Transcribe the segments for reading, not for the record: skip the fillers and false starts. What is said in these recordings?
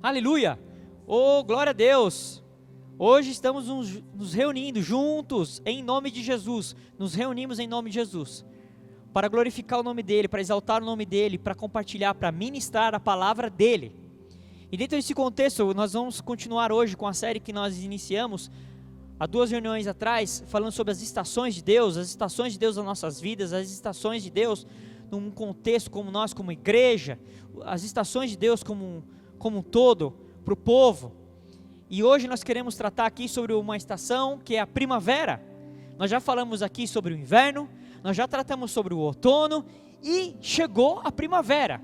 Aleluia! Oh, glória a Deus! Hoje estamos nos reunindo juntos em nome de Jesus. Nos reunimos em nome de Jesus para glorificar o nome dEle, para exaltar o nome dEle, para compartilhar, para ministrar a palavra dEle. E dentro desse contexto, nós vamos continuar hoje com a série que nós iniciamos há 2 reuniões atrás, falando sobre as estações de Deus, as estações de Deus nas nossas vidas, as estações de Deus num contexto como nós, como igreja, as estações de Deus como um todo, para o povo. E hoje nós queremos tratar aqui sobre uma estação que é a primavera. Nós já falamos aqui sobre o inverno, nós já tratamos sobre o outono e chegou a primavera.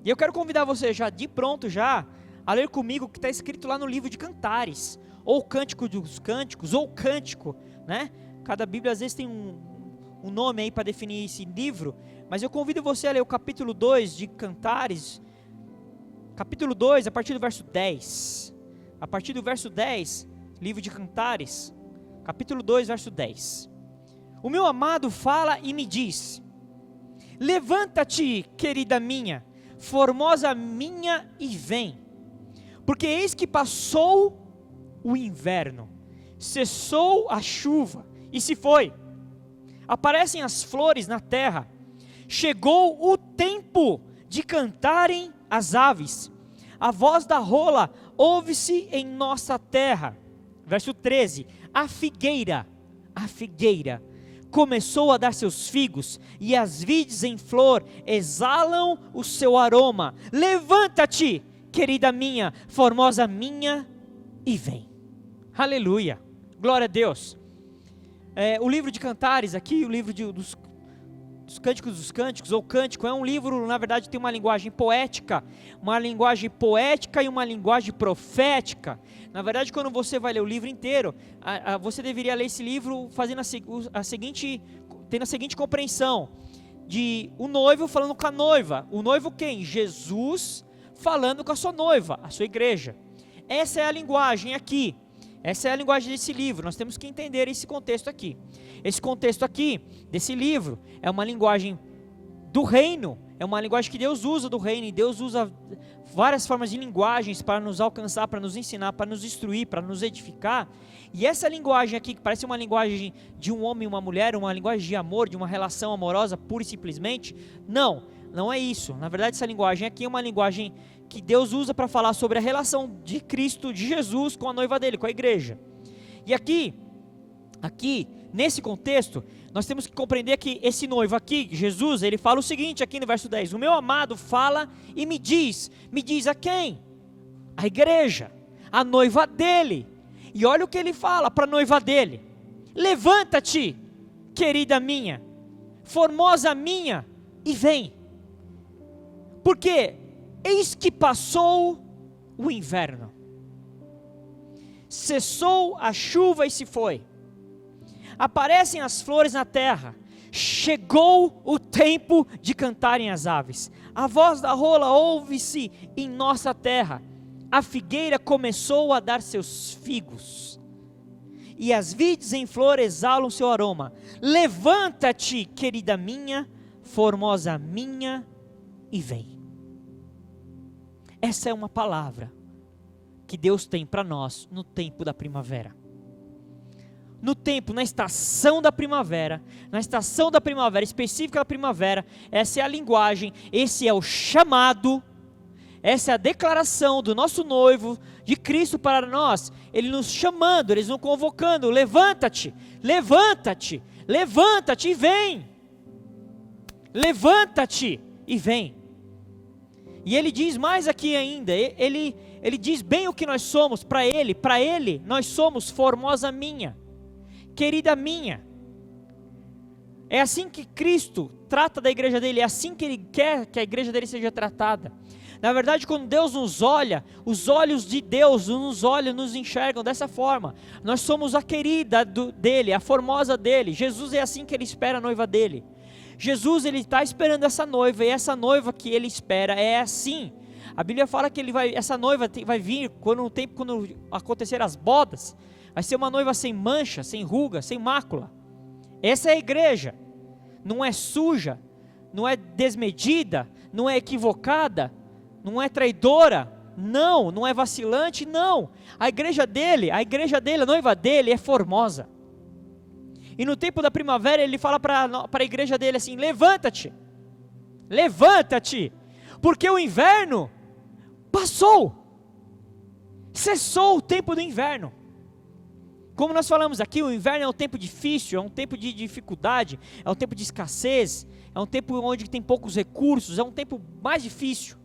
E eu quero convidar você já de pronto já a ler comigo o que está escrito lá no livro de Cantares, ou Cântico dos Cânticos, ou Cântico, né? Cada Bíblia às vezes tem um nome aí para definir esse livro, mas eu convido você a ler o capítulo 2 de Cantares, capítulo 2, a partir do verso 10. A partir do verso 10, livro de Cantares, capítulo 2, verso 10. O meu amado fala e me diz: levanta-te, querida minha, formosa minha, e vem. Porque eis que passou o inverno, cessou a chuva e se foi. Aparecem as flores na terra. Chegou o tempo de cantarem as aves. A voz da rola ouve-se em nossa terra. Verso 13. A figueira começou a dar seus figos, e as vides em flor exalam o seu aroma. Levanta-te, querida minha, formosa minha, e vem. Aleluia, glória a Deus. O livro de Cantares aqui, o livro dos Cânticos dos Cânticos, ou Cântico, é um livro, na verdade, tem uma linguagem poética e uma linguagem profética. Na verdade, quando você vai ler o livro inteiro, você deveria ler esse livro fazendo tendo a seguinte compreensão, de o noivo falando com a noiva. O noivo quem? Jesus falando com a sua noiva, a sua igreja. Essa é a linguagem aqui. Essa é a linguagem desse livro. Nós temos que entender esse contexto aqui. Esse contexto aqui, desse livro, é uma linguagem do reino. É uma linguagem que Deus usa do reino. E Deus usa várias formas de linguagens para nos alcançar, para nos ensinar, para nos instruir, para nos edificar. E essa linguagem aqui, que parece uma linguagem de um homem e uma mulher, uma linguagem de amor, de uma relação amorosa, pura e simplesmente, não é isso. Na verdade, essa linguagem aqui é uma linguagem que Deus usa para falar sobre a relação de Cristo, de Jesus, com a noiva dele, com a igreja. E aqui, nesse contexto, nós temos que compreender que esse noivo aqui, Jesus, ele fala o seguinte aqui no verso 10, o meu amado fala e me diz a quem? A igreja, a noiva dele. E olha o que ele fala para a noiva dele: levanta-te, querida minha, formosa minha, e vem. Porque eis que passou o inverno, cessou a chuva e se foi. Aparecem as flores na terra. Chegou o tempo de cantarem as aves. A voz da rola ouve-se em nossa terra. A figueira começou a dar seus figos, e as vides em flor exalam seu aroma. Levanta-te, querida minha, formosa minha, e vem. Essa é uma palavra que Deus tem para nós no tempo da primavera. Na estação da primavera, específica da primavera, essa é a linguagem, esse é o chamado, essa é a declaração do nosso noivo, de Cristo para nós. Ele nos chamando, Ele nos convocando: levanta-te, levanta-te, levanta-te e vem. Levanta-te e vem. E Ele diz mais aqui ainda, Ele diz bem o que nós somos para Ele nós somos formosa minha, querida minha. É assim que Cristo trata da igreja dele, é assim que Ele quer que a igreja dele seja tratada. Na verdade, quando Deus nos olha, os olhos de Deus nos olham, nos enxergam dessa forma. Nós somos a querida dele, a formosa dele. Jesus é assim que Ele espera a noiva dele. Jesus, Ele está esperando essa noiva, e essa noiva que Ele espera é assim. A Bíblia fala que essa noiva vai vir quando acontecer as bodas. Vai ser uma noiva sem mancha, sem ruga, sem mácula. Essa é a igreja. Não é suja, não é desmedida, não é equivocada, não é traidora, Não, não é vacilante, não. A igreja dele, a noiva dele é formosa. E no tempo da primavera ele fala para a igreja dele assim: levanta-te, levanta-te, porque o inverno passou, cessou o tempo do inverno. Como nós falamos aqui, o inverno é um tempo difícil, é um tempo de dificuldade, é um tempo de escassez, é um tempo onde tem poucos recursos, é um tempo mais difícil.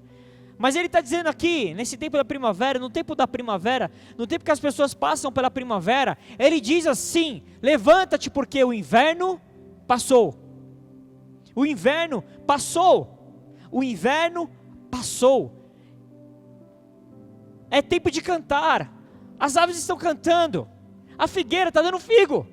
Mas ele está dizendo aqui, nesse tempo da primavera, no tempo da primavera, no tempo que as pessoas passam pela primavera, ele diz assim: levanta-te, porque o inverno passou. O inverno passou. O inverno passou. É tempo de cantar. As aves estão cantando. A figueira está dando figo.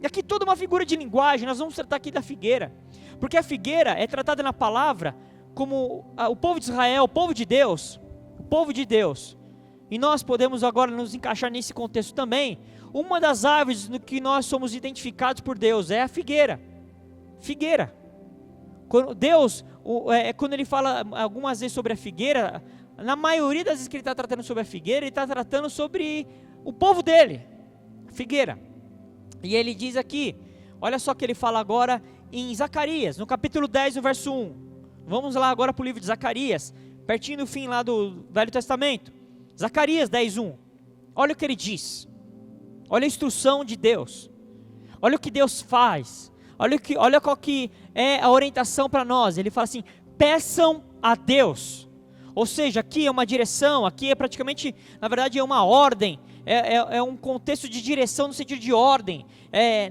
E aqui toda uma figura de linguagem. Nós vamos tratar aqui da figueira, porque a figueira é tratada na palavra como o povo de Israel, o povo de Deus, o povo de Deus. E nós podemos agora nos encaixar nesse contexto também. Uma das árvores no que nós somos identificados por Deus é a figueira. Figueira. Deus, quando ele fala algumas vezes sobre a figueira, na maioria das vezes que ele está tratando sobre a figueira, ele está tratando sobre o povo dele, a figueira. E ele diz aqui, olha só o que ele fala agora em Zacarias, no capítulo 10, no verso 1. Vamos lá agora para o livro de Zacarias, pertinho do fim lá do Velho Testamento. Zacarias 10:1. Olha o que ele diz. Olha a instrução de Deus. Olha o que Deus faz. Olha qual que é a orientação para nós. Ele fala assim: peçam a Deus. Ou seja, aqui é uma direção, aqui é praticamente, na verdade é uma ordem. É um contexto de direção no sentido de ordem.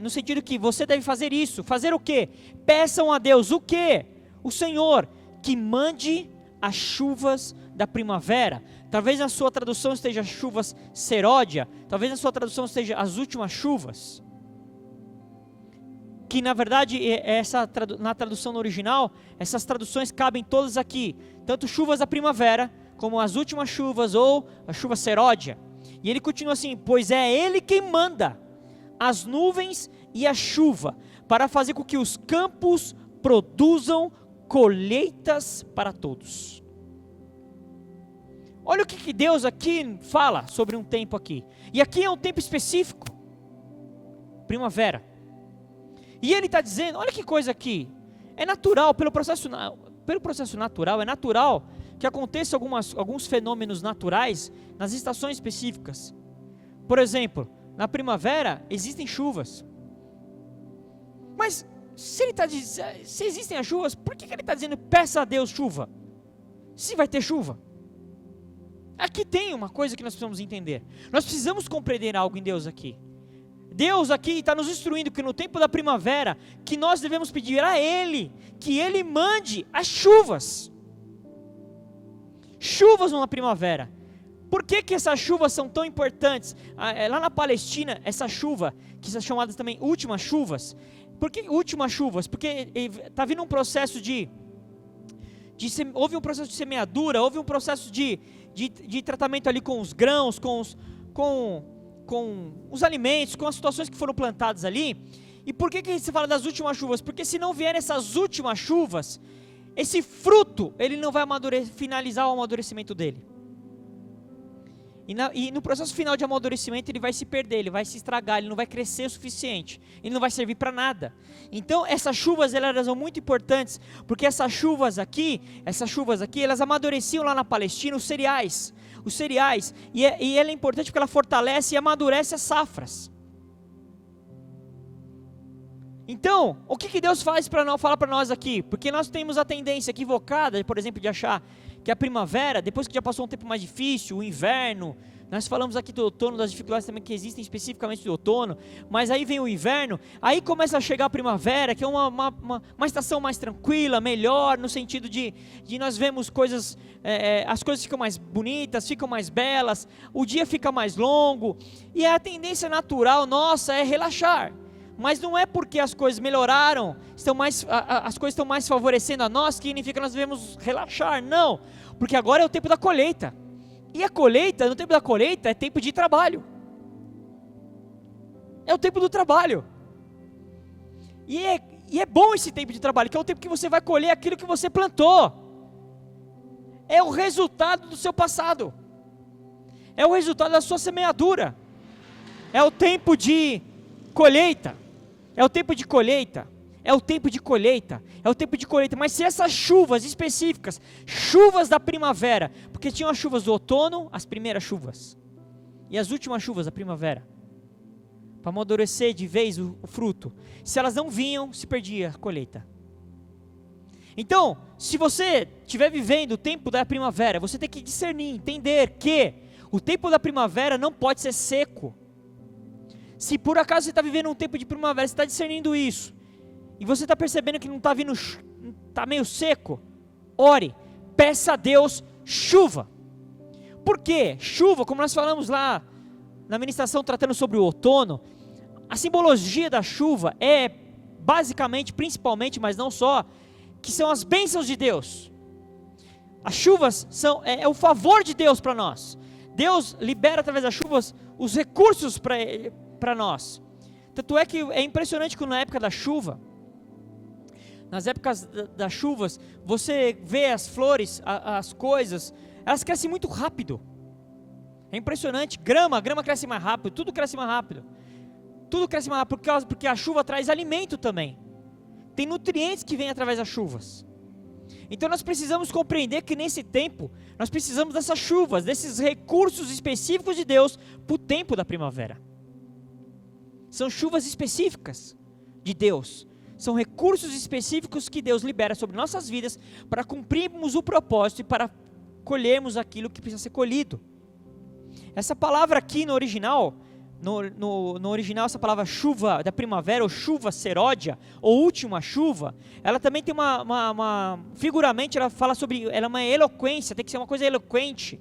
No sentido que você deve fazer isso. Fazer o quê? Peçam a Deus o quê? O Senhor, que mande as chuvas da primavera. Talvez na sua tradução esteja chuvas seródia, talvez na sua tradução esteja as últimas chuvas. Que na verdade, na tradução no original, essas traduções cabem todas aqui. Tanto chuvas da primavera, como as últimas chuvas ou a chuva seródia. E ele continua assim: pois é Ele quem manda as nuvens e a chuva, para fazer com que os campos produzam colheitas para todos. Olha o que Deus aqui fala sobre um tempo aqui. E aqui é um tempo específico. Primavera. E ele está dizendo, olha que coisa aqui. É natural, pelo processo natural, é natural que aconteça alguns fenômenos naturais nas estações específicas. Por exemplo, na primavera existem chuvas. Mas se existem as chuvas, por que ele está dizendo peça a Deus chuva? Se vai ter chuva. Aqui tem uma coisa que nós precisamos entender. Nós precisamos compreender algo em Deus aqui. Deus aqui está nos instruindo que no tempo da primavera, que nós devemos pedir a Ele, que Ele mande as chuvas. Chuvas na primavera. Por que essas chuvas são tão importantes? Lá na Palestina, essa chuva, que são chamadas também últimas chuvas. Por que últimas chuvas? Porque está vindo um processo houve um processo de semeadura, houve um processo de tratamento ali com os grãos, com os alimentos, com as situações que foram plantadas ali. E por que se fala das últimas chuvas? Porque se não vierem essas últimas chuvas, esse fruto, ele não vai finalizar o amadurecimento dele. E no processo final de amadurecimento ele vai se perder, ele vai se estragar, ele não vai crescer o suficiente, ele não vai servir para nada. Então essas chuvas elas são muito importantes, porque essas chuvas aqui, elas amadureciam lá na Palestina os cereais, e ela é importante porque ela fortalece e amadurece as safras. Então, o que Deus fala para nós aqui? Porque nós temos a tendência equivocada, por exemplo, de achar que a primavera, depois que já passou um tempo mais difícil, o inverno, nós falamos aqui do outono, das dificuldades também que existem especificamente do outono, mas aí vem o inverno, aí começa a chegar a primavera, que é uma estação mais tranquila, melhor, no sentido de nós vemos coisas, as coisas ficam mais bonitas, ficam mais belas, o dia fica mais longo, e a tendência natural nossa é relaxar. Mas não é porque as coisas melhoraram, as coisas estão mais favorecendo a nós, que significa que nós devemos relaxar, não, porque agora é o tempo da colheita, e a colheita, no tempo da colheita, é tempo de trabalho, é o tempo do trabalho, e é bom esse tempo de trabalho, que é o tempo que você vai colher aquilo que você plantou, é o resultado do seu passado, é o resultado da sua semeadura, é o tempo de colheita, é o tempo de colheita, é o tempo de colheita, é o tempo de colheita. Mas se essas chuvas específicas, chuvas da primavera, porque tinham as chuvas do outono, as primeiras chuvas, e as últimas chuvas da primavera, para amadurecer de vez o fruto, se elas não vinham, se perdia a colheita. Então, se você estiver vivendo o tempo da primavera, você tem que discernir, entender que o tempo da primavera não pode ser seco. Se por acaso você está vivendo um tempo de primavera, você está discernindo isso, e você está percebendo que não está vindo, está meio seco, ore, peça a Deus chuva. Por quê? Chuva, como nós falamos lá na ministração tratando sobre o outono, a simbologia da chuva é basicamente, principalmente, mas não só, que são as bênçãos de Deus. As chuvas é o favor de Deus para nós. Deus libera através das chuvas os recursos para nós. Tanto é que é impressionante que na época da chuva, nas épocas das chuvas, você vê as flores, as coisas, elas crescem muito rápido. É impressionante, grama cresce mais rápido, tudo cresce mais rápido. Tudo cresce mais rápido porque a chuva traz alimento também. Tem nutrientes que vêm através das chuvas. Então nós precisamos compreender que nesse tempo, nós precisamos dessas chuvas, desses recursos específicos de Deus para o tempo da primavera. São chuvas específicas de Deus. São recursos específicos que Deus libera sobre nossas vidas para cumprirmos o propósito e para colhermos aquilo que precisa ser colhido. Essa palavra aqui no original, no original essa palavra chuva da primavera, ou chuva seródia, ou última chuva, ela também tem figuramente ela fala sobre, ela é uma eloquência, tem que ser uma coisa eloquente.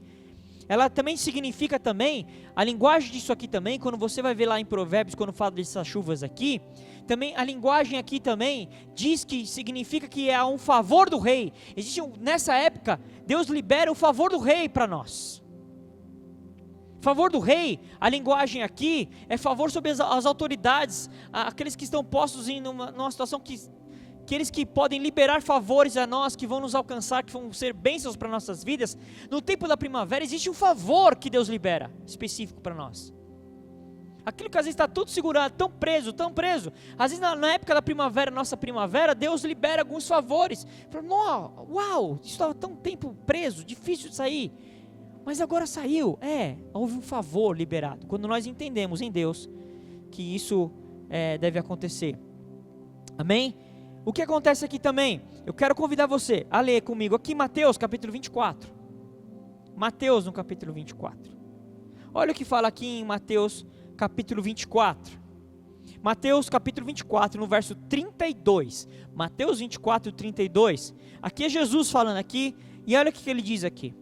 Ela também significa também, a linguagem disso aqui também, quando você vai ver lá em Provérbios, quando fala dessas chuvas aqui, também a linguagem aqui também diz que significa que é um favor do rei. Nessa época, Deus libera o favor do rei para nós. Favor do rei, a linguagem aqui é favor sobre as autoridades, aqueles que estão postos numa situação que aqueles que podem liberar favores a nós, que vão nos alcançar, que vão ser bênçãos para nossas vidas. No tempo da primavera existe um favor que Deus libera, específico para nós. Aquilo que às vezes está tudo segurado, tão preso. Às vezes na época da primavera, nossa primavera, Deus libera alguns favores. Uau, isso estava tão tempo preso, difícil de sair. Mas agora saiu. Houve um favor liberado. Quando nós entendemos em Deus que isso deve acontecer. Amém? O que acontece aqui também? Eu quero convidar você a ler comigo aqui Mateus capítulo 24. Mateus no capítulo 24. Olha o que fala aqui em Mateus capítulo 24. Mateus capítulo 24, no verso 32. Mateus 24, 32. Aqui é Jesus falando aqui. E olha o que ele diz aqui.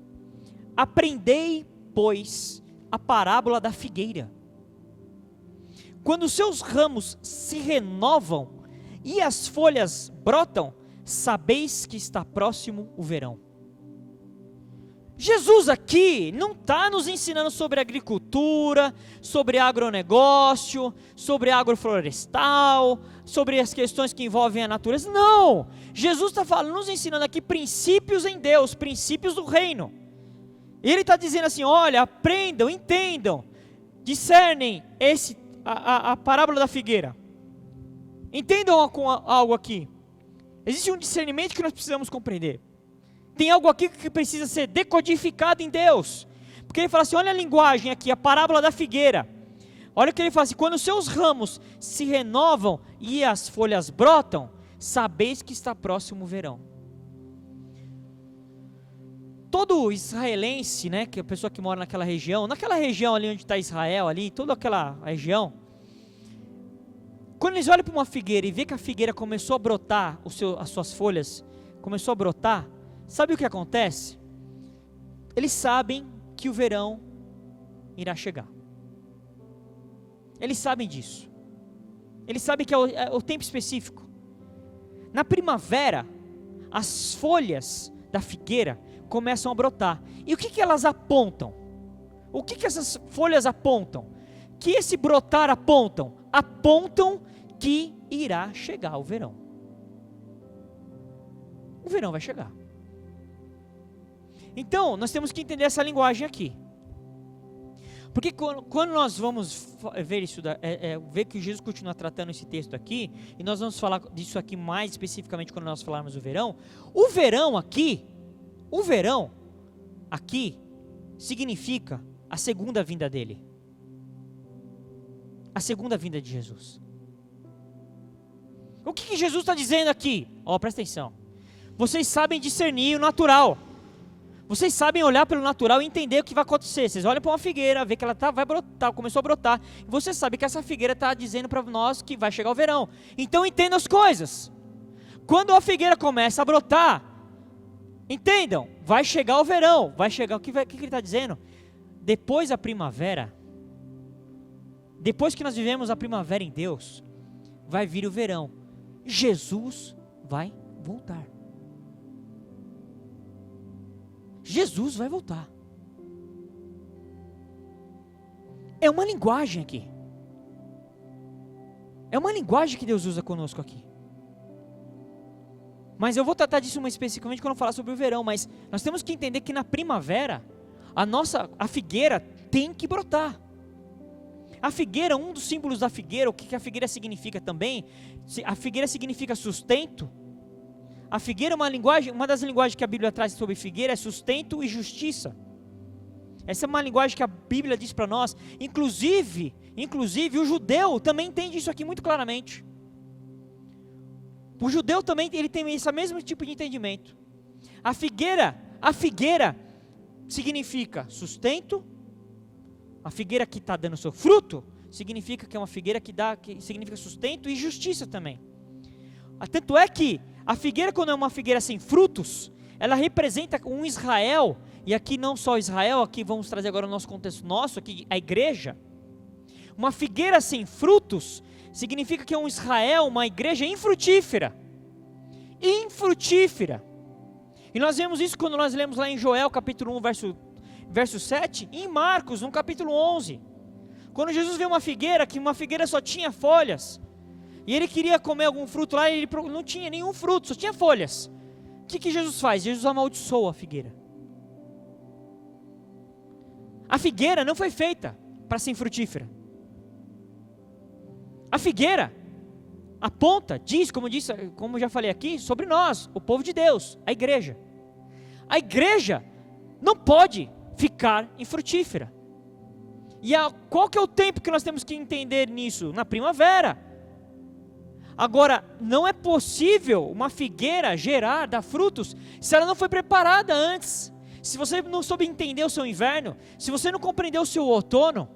Aprendei, pois, a parábola da figueira. Quando os seus ramos se renovam e as folhas brotam, sabeis que está próximo o verão. Jesus aqui não está nos ensinando sobre agricultura, sobre agronegócio, sobre agroflorestal, sobre as questões que envolvem a natureza. Não! Jesus está falando, nos ensinando aqui princípios em Deus, princípios do reino. E Ele está dizendo assim, olha, aprendam, entendam, discernem a parábola da figueira. Entendam algo aqui. Existe um discernimento que nós precisamos compreender. Tem algo aqui que precisa ser decodificado em Deus. Porque Ele fala assim, olha a linguagem aqui, a parábola da figueira. Olha o que Ele fala assim, quando os seus ramos se renovam e as folhas brotam, sabeis que está próximo o verão. Todo israelense, né, que é a pessoa que mora naquela região ali onde está Israel, ali, toda aquela região, quando eles olham para uma figueira e vê que a figueira começou a brotar, as suas folhas começou a brotar, sabe o que acontece? Eles sabem que o verão irá chegar. Eles sabem disso. Eles sabem que é o tempo específico. Na primavera, as folhas da figueira começam a brotar. E o que elas apontam? O que essas folhas apontam? Que esse brotar apontam? Apontam que irá chegar o verão. O verão vai chegar. Então, nós temos que entender essa linguagem aqui. Porque quando nós vamos ver isso, ver que Jesus continua tratando esse texto aqui, e nós vamos falar disso aqui mais especificamente quando nós falarmos do verão. O verão aqui significa a segunda vinda dele. A segunda vinda de Jesus. O que Jesus está dizendo aqui? Presta atenção. Vocês sabem discernir o natural. Vocês sabem olhar pelo natural e entender o que vai acontecer. Vocês olham para uma figueira, vê que ela vai brotar, começou a brotar. E você sabe que essa figueira está dizendo para nós que vai chegar o verão. Então entenda as coisas. Quando a figueira começa a brotar, entendam, vai chegar o verão. Vai chegar, o que ele está dizendo? Depois da primavera, depois que nós vivemos a primavera em Deus, vai vir o verão. Jesus vai voltar. Jesus vai voltar. É uma linguagem aqui. É uma linguagem que Deus usa conosco aqui. Mas eu vou tratar disso mais especificamente quando eu falar sobre o verão. Mas nós temos que entender que na primavera, a figueira tem que brotar. A figueira, um dos símbolos da figueira, o que a figueira significa também? A figueira significa sustento. A figueira é uma das linguagens que a Bíblia traz sobre figueira é sustento e justiça. Essa é uma linguagem que a Bíblia diz para nós. Inclusive, o judeu também entende isso aqui muito claramente. O judeu também ele tem esse mesmo tipo de entendimento. A figueira significa sustento. A figueira que está dando seu fruto significa que é uma figueira que significa sustento e justiça também. Tanto é que a figueira, quando é uma figueira sem frutos, ela representa um Israel, e aqui não só Israel, aqui vamos trazer agora o nosso contexto aqui a igreja. Uma figueira sem frutos significa que é um Israel, uma igreja infrutífera. Infrutífera. E nós vemos isso quando nós lemos lá em Joel capítulo 1, verso 7, e em Marcos, no capítulo 11. Quando Jesus vê uma figueira, que uma figueira só tinha folhas, e ele queria comer algum fruto lá, e ele não tinha nenhum fruto, só tinha folhas. O que Jesus faz? Jesus amaldiçoa a figueira. A figueira não foi feita para ser frutífera. A figueira aponta, como já falei aqui, sobre nós, o povo de Deus, a igreja. A igreja não pode ficar infrutífera. E qual que é o tempo que nós temos que entender nisso? Na primavera. Agora, não é possível uma figueira dar frutos se ela não foi preparada antes. Se você não soube entender o seu inverno, se você não compreendeu o seu outono,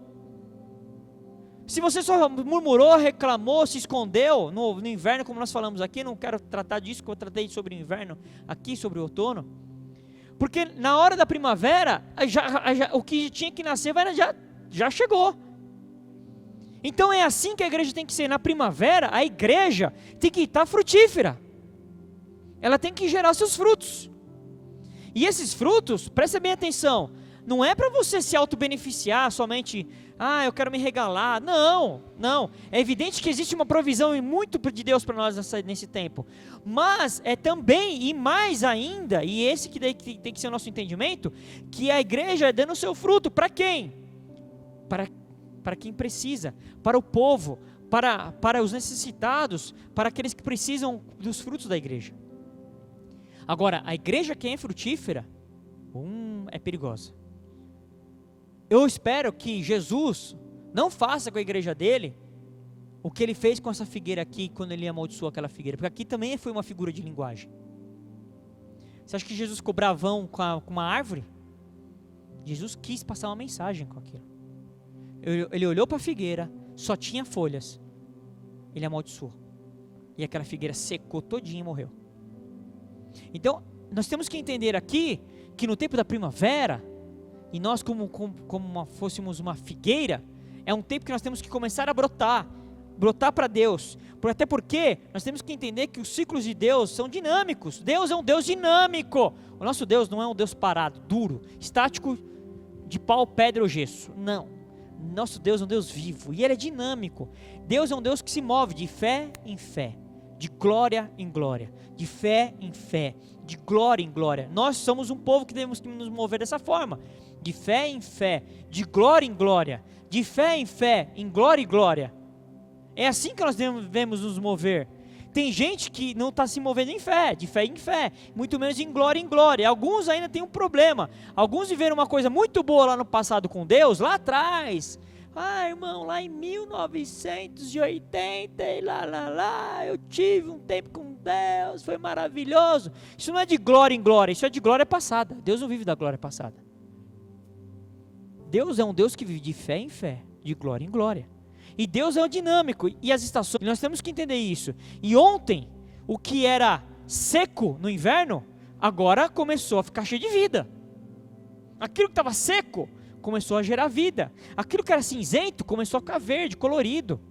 se você só murmurou, reclamou, se escondeu no inverno, como nós falamos aqui, não quero tratar disso, que eu tratei sobre o inverno, aqui sobre o outono, porque na hora da primavera, o que tinha que nascer já chegou. Então é assim que a igreja tem que ser. Na primavera, a igreja tem que estar frutífera. Ela tem que gerar seus frutos. E esses frutos, presta bem atenção, não é para você se auto-beneficiar somente, eu quero me regalar. Não. É evidente que existe uma provisão e muito de Deus para nós nesse tempo. Mas é também, e mais ainda, e esse que tem que ser o nosso entendimento, que a igreja é dando o seu fruto para quem? Para quem precisa, para o povo, para os necessitados, para aqueles que precisam dos frutos da igreja. Agora, a igreja que é frutífera, é perigosa. Eu espero que Jesus não faça com a igreja dele o que ele fez com essa figueira aqui, quando ele amaldiçoou aquela figueira, porque aqui também foi uma figura de linguagem. Você acha que Jesus ficou bravão com uma árvore? Jesus quis passar uma mensagem com aquilo. Ele olhou para a figueira, só tinha folhas, ele amaldiçoou, e aquela figueira secou todinha e morreu. Então, nós temos que entender aqui, que no tempo da primavera, e nós como fôssemos uma figueira, é um tempo que nós temos que começar a brotar para Deus, até porque nós temos que entender que os ciclos de Deus são dinâmicos. Deus é um Deus dinâmico. O nosso Deus não é um Deus parado, duro, estático, de pau, pedra ou gesso, não. Nosso Deus é um Deus vivo, e Ele é dinâmico. Deus é um Deus que se move de fé em fé, de glória em glória, de fé em fé, de glória em glória. Nós somos um povo que devemos nos mover dessa forma, de fé em fé, de glória em glória, de fé em fé, em glória em glória. É assim que nós devemos nos mover. Tem gente que não está se movendo em fé, de fé em fé, muito menos em glória em glória. Alguns ainda têm um problema. Alguns viveram uma coisa muito boa lá no passado com Deus, lá atrás. Ah, irmão, lá em 1980, e lá, eu tive um tempo com Deus, foi maravilhoso. Isso não é de glória em glória, isso é de glória passada. Deus não vive da glória passada. Deus é um Deus que vive de fé em fé, de glória em glória. E Deus é o dinâmico, e as estações, nós temos que entender isso. E ontem, o que era seco no inverno, agora começou a ficar cheio de vida. Aquilo que estava seco, começou a gerar vida. Aquilo que era cinzento, começou a ficar verde, colorido.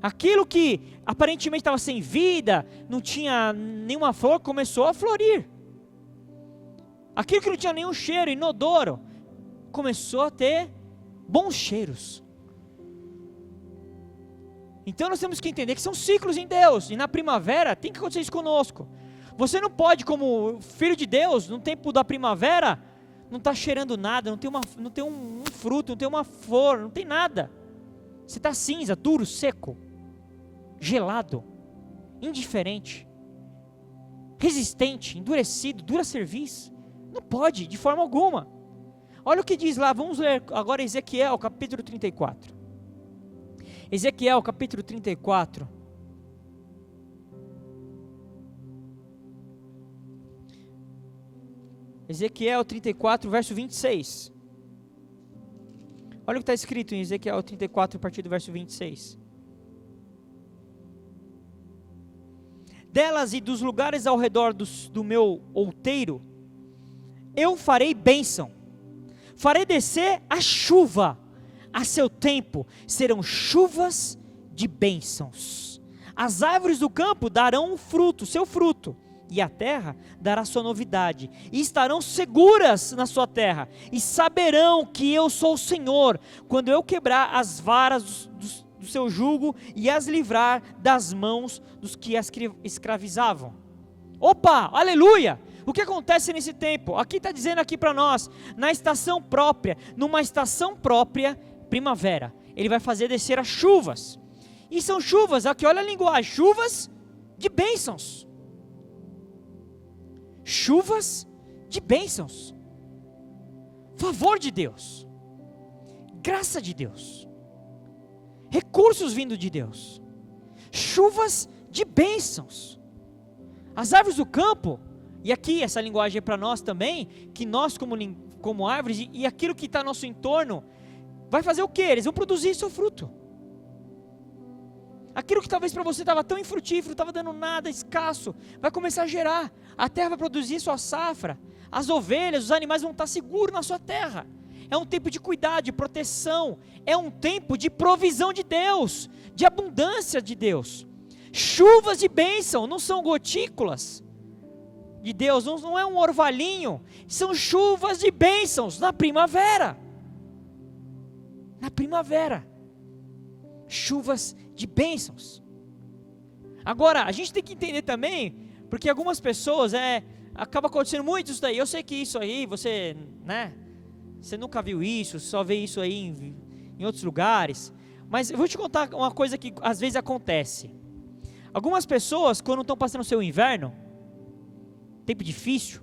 Aquilo que aparentemente estava sem vida, não tinha nenhuma flor, começou a florir. Aquilo que não tinha nenhum cheiro, inodoro, começou a ter bons cheiros. Então nós temos que entender que são ciclos em Deus, e na primavera tem que acontecer isso conosco. Você não pode, como filho de Deus, no tempo da primavera, não está cheirando nada, não tem um fruto, não tem uma flor, não tem nada. Você está cinza, duro, seco, gelado, indiferente, resistente, endurecido, dura cerviz. Não pode, de forma alguma. Olha o que diz lá, vamos ler agora Ezequiel, capítulo 34. Ezequiel, capítulo 34. Ezequiel 34, verso 26. Olha o que está escrito em Ezequiel 34, a partir do verso 26. Delas e dos lugares ao redor do meu outeiro, eu farei bênção. Farei descer a chuva. A seu tempo serão chuvas de bênçãos. As árvores do campo darão o fruto, seu fruto, e a terra dará sua novidade, e estarão seguras na sua terra, e saberão que eu sou o Senhor, quando eu quebrar as varas do seu jugo, e as livrar das mãos dos que as escravizavam. Opa, aleluia! O que acontece nesse tempo? Aqui está dizendo aqui para nós, na estação própria, numa estação própria, primavera, ele vai fazer descer as chuvas, e são chuvas, aqui olha a linguagem, chuvas de bênçãos, chuvas de bênçãos, favor de Deus, graça de Deus, recursos vindo de Deus, chuvas de bênçãos, as árvores do campo, e aqui essa linguagem é para nós também, que nós como árvores, e aquilo que está ao nosso entorno, vai fazer o que? Eles vão produzir seu fruto. Aquilo que talvez para você estava tão infrutífero, estava dando nada, escasso, vai começar a gerar. A terra vai produzir sua safra. As ovelhas, os animais vão estar seguros na sua terra. É um tempo de cuidado, de proteção. É um tempo de provisão de Deus, de abundância de Deus. Chuvas de bênção, não são gotículas de Deus, não é um orvalhinho. São chuvas de bênçãos na primavera. Na primavera, chuvas de bênçãos. Agora, a gente tem que entender também, porque algumas pessoas, acaba acontecendo muito isso daí, eu sei que isso aí, você nunca viu isso, só vê isso aí em outros lugares, mas eu vou te contar uma coisa que às vezes acontece. Algumas pessoas, quando estão passando o seu inverno, tempo difícil,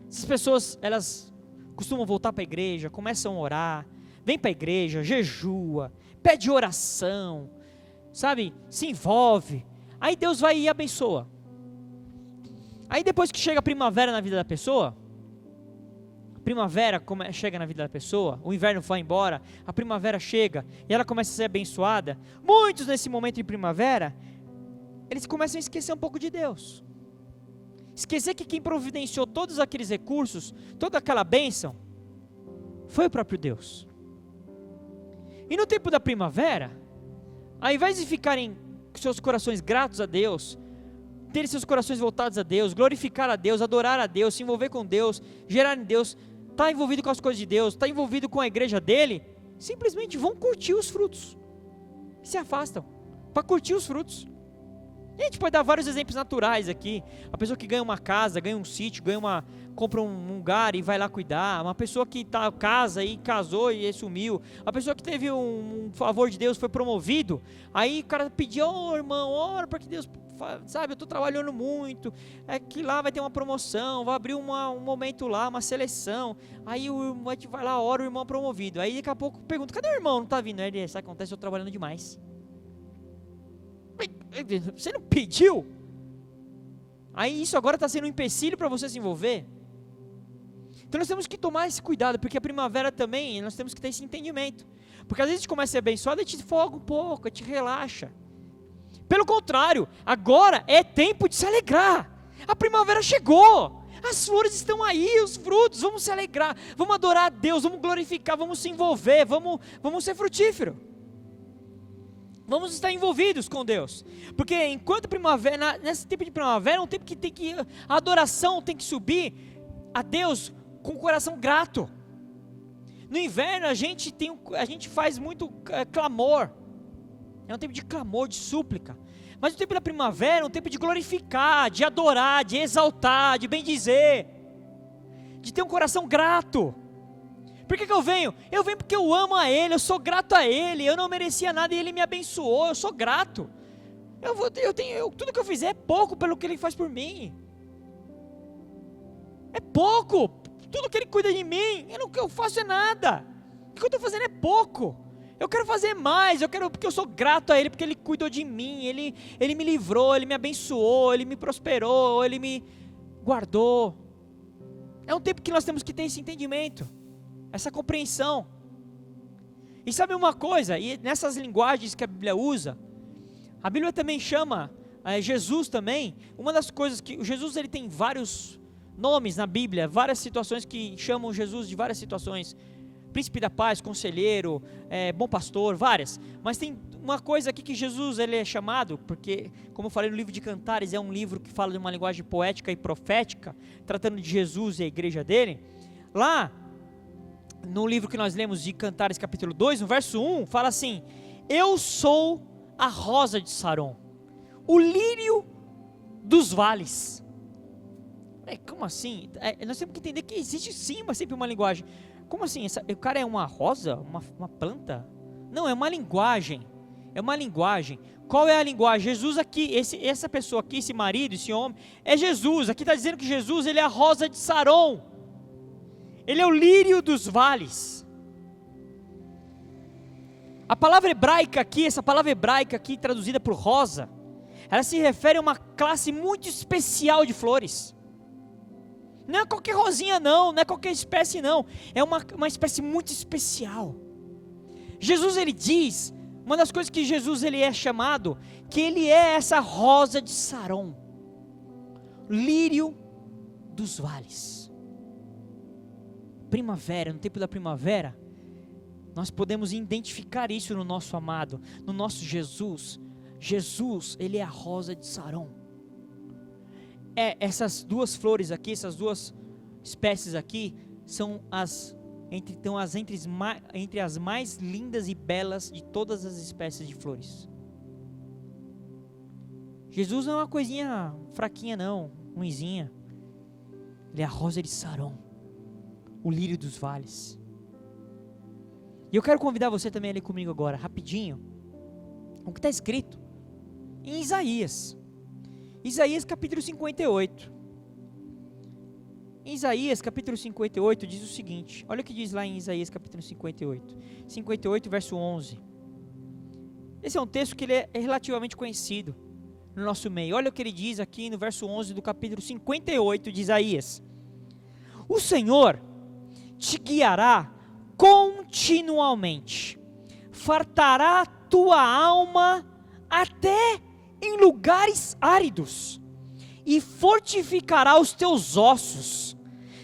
essas pessoas, elas costumam voltar para a igreja, começam a orar, vem para a igreja, jejua, pede oração, sabe, se envolve, aí Deus vai e abençoa. Aí depois que chega a primavera na vida da pessoa, chega na vida da pessoa, o inverno vai embora, a primavera chega, e ela começa a ser abençoada. Muitos nesse momento de primavera, eles começam a esquecer um pouco de Deus, esquecer que quem providenciou todos aqueles recursos, toda aquela bênção, foi o próprio Deus. E no tempo da primavera, ao invés de ficarem com seus corações gratos a Deus, terem seus corações voltados a Deus, glorificar a Deus, adorar a Deus, se envolver com Deus, gerar em Deus, estar envolvido com as coisas de Deus, estar envolvido com a igreja dele, simplesmente vão curtir os frutos, e se afastam. para curtir os frutos. E a gente pode dar vários exemplos naturais aqui. A pessoa que ganha uma casa, ganha um sítio, compra um lugar e vai lá cuidar. Uma pessoa que casa e casou e sumiu. A pessoa que teve um favor de Deus, foi promovido. Aí o cara pediu, irmão, ora para que Deus, sabe, eu estou trabalhando muito. É que lá vai ter uma promoção, vai abrir um momento lá, uma seleção. Aí a gente vai lá, ora, o irmão é promovido. Aí daqui a pouco pergunta, cadê o irmão? Não está vindo. Aí ele, sabe o que acontece? Eu estou trabalhando demais. Você não pediu? Aí isso agora está sendo um empecilho para você se envolver. Então nós temos que tomar esse cuidado, porque a primavera também, nós temos que ter esse entendimento. Porque às vezes a gente começa a ser abençoado e te folga um pouco, te relaxa. Pelo contrário, agora é tempo de se alegrar. A primavera chegou, as flores estão aí, os frutos, vamos se alegrar, vamos adorar a Deus, vamos glorificar, vamos se envolver, vamos ser frutíferos. Vamos estar envolvidos com Deus, porque enquanto primavera, nesse tempo de primavera, é um tempo que a adoração tem que subir a Deus com o coração grato. No inverno a gente faz muito clamor, é um tempo de clamor, de súplica, mas o tempo da primavera é um tempo de glorificar, de adorar, de exaltar, de bendizer, de ter um coração grato. Por que eu venho? Eu venho porque eu amo a Ele, eu sou grato a Ele, eu não merecia nada e Ele me abençoou, eu sou grato. Tudo que eu fizer é pouco pelo que Ele faz por mim. É pouco, tudo que Ele cuida de mim, o que eu faço é nada. O que eu estou fazendo é pouco. Eu quero fazer mais, porque eu sou grato a Ele, porque Ele cuidou de mim, Ele me livrou, Ele me abençoou, Ele me prosperou, Ele me guardou. É um tempo que nós temos que ter esse entendimento, essa compreensão. E sabe uma coisa, e nessas linguagens que a Bíblia usa, a Bíblia também chama Jesus também, uma das coisas que Jesus, ele tem vários nomes na Bíblia, várias situações que chamam Jesus de várias situações, príncipe da paz, conselheiro, bom pastor, várias, mas tem uma coisa aqui que Jesus, ele é chamado, porque como eu falei no livro de Cantares, é um livro que fala de uma linguagem poética e profética, tratando de Jesus e a igreja dele. Lá no livro que nós lemos de Cantares capítulo 2, no verso 1, fala assim: eu sou a rosa de Saron, o lírio dos vales. Como assim? Nós temos que entender que existe sim sempre uma linguagem. Como assim? O cara é uma rosa? Uma planta? Não, é uma linguagem. É uma linguagem. Qual é a linguagem? Jesus aqui, essa pessoa aqui, esse marido, esse homem, é Jesus. Aqui está dizendo que Jesus, ele é a rosa de Saron. Ele é o lírio dos vales. A palavra hebraica aqui, essa palavra hebraica aqui traduzida por rosa, ela se refere a uma classe muito especial de flores. Não é qualquer rosinha não é qualquer espécie não, é uma espécie muito especial. Jesus, ele diz, uma das coisas que Jesus, ele é chamado, que ele é essa rosa de Saron, lírio dos vales. Primavera, no tempo da primavera, nós podemos identificar isso no nosso amado, no nosso Jesus. Jesus, ele é a rosa de Saron. Essas duas flores aqui, essas duas espécies aqui, são entre as mais lindas e belas de todas as espécies de flores. Jesus não é uma coisinha fraquinha não, ruinzinha. Ele é a rosa de Saron, o lírio dos vales. E eu quero convidar você também a ler comigo agora, rapidinho, o que está escrito em Isaías capítulo 58. Em Isaías capítulo 58 diz o seguinte, olha o que diz lá em Isaías capítulo 58 verso 11. Esse é um texto que ele é relativamente conhecido no nosso meio. Olha o que ele diz aqui no verso 11 do capítulo 58 de Isaías: o Senhor te guiará continuamente, fartará tua alma até em lugares áridos, e fortificará os teus ossos.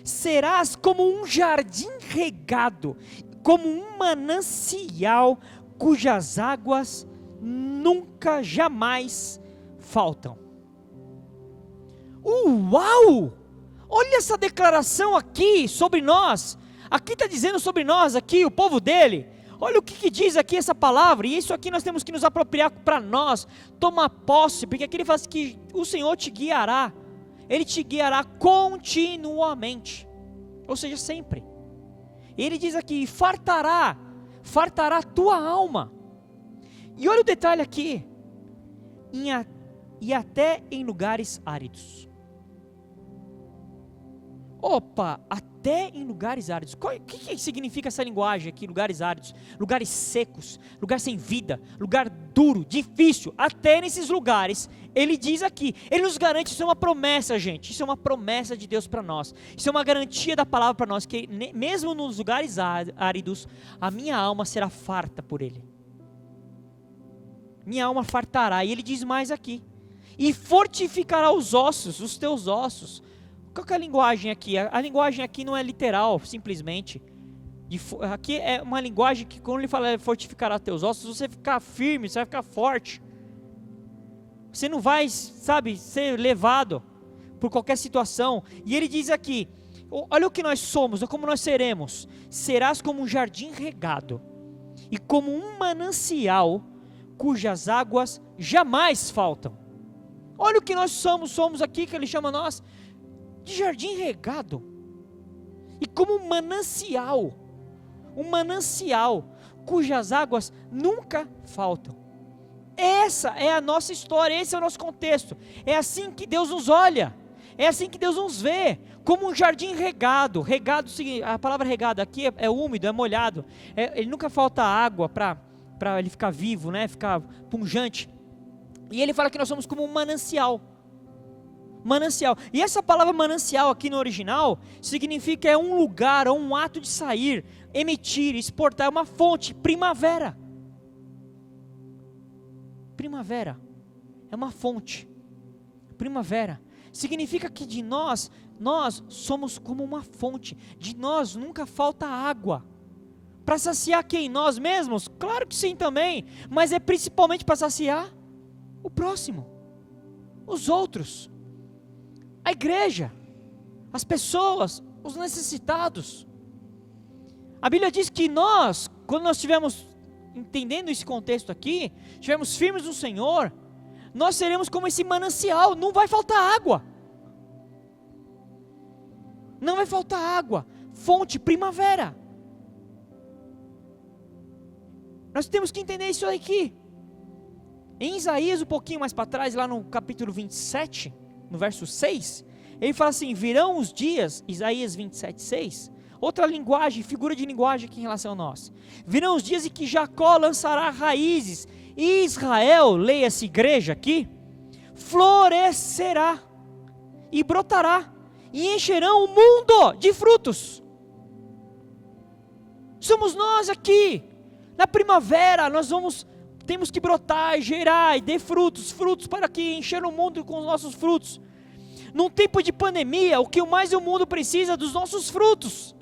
Serás como um jardim regado, como um manancial cujas águas nunca, jamais faltam. Uau! Olha essa declaração aqui sobre nós. Aqui está dizendo sobre nós, aqui o povo dele. Olha o que diz aqui essa palavra, e isso aqui nós temos que nos apropriar para nós, tomar posse, porque aqui ele fala que o Senhor te guiará, Ele te guiará continuamente, ou seja, sempre. Ele diz aqui, fartará a tua alma. E olha o detalhe aqui, e até em lugares áridos. Opa, até em lugares áridos. O que significa essa linguagem aqui, lugares áridos? Lugares secos, lugar sem vida, lugar duro, difícil. Até nesses lugares, ele diz aqui, ele nos garante, isso é uma promessa, gente. Isso é uma promessa de Deus para nós. Isso é uma garantia da palavra para nós, que mesmo nos lugares áridos, a minha alma será farta por Ele. Minha alma fartará. E ele diz mais aqui, e fortificará os ossos, os teus ossos. Qual que é a linguagem aqui? A linguagem aqui não é literal, simplesmente. Aqui é uma linguagem que quando ele fala fortificará teus ossos, você vai ficar firme, você vai ficar forte. Você não vai, ser levado por qualquer situação. E ele diz aqui, olha o que nós somos, como nós seremos. Serás como um jardim regado e como um manancial cujas águas jamais faltam. Olha o que nós somos aqui, que ele chama nós de jardim regado, e como um manancial cujas águas nunca faltam. Essa é a nossa história, esse é o nosso contexto, é assim que Deus nos olha, é assim que Deus nos vê, como um jardim regado. A palavra regado aqui é úmido, é molhado, ele nunca falta água para ele ficar vivo, ficar pungente, e ele fala que nós somos como um manancial. E essa palavra manancial aqui no original significa é um lugar, ou um ato de sair, emitir, exportar, é uma fonte. Primavera é uma fonte. Primavera significa que de nós somos como uma fonte. De nós nunca falta água. Para saciar quem? Nós mesmos? Claro que sim também, mas é principalmente para saciar o próximo, os outros, a igreja, as pessoas, os necessitados. A Bíblia diz que nós, quando nós estivermos entendendo esse contexto aqui, estivermos firmes no Senhor, nós seremos como esse manancial, não vai faltar água. Não vai faltar água, fonte, primavera. Nós temos que entender isso aqui. Em Isaías, um pouquinho mais para trás, lá no capítulo 27, no verso 6, ele fala assim, virão os dias, Isaías 27, 6, outra linguagem, figura de linguagem aqui em relação a nós. Virão os dias em que Jacó lançará raízes, e Israel, leia-se igreja aqui, florescerá, e brotará, e encherão o mundo de frutos. Somos nós aqui, na primavera, temos que brotar, gerar e dar frutos para que encher o mundo com os nossos frutos. Num tempo de pandemia, o que mais o mundo precisa é dos nossos frutos.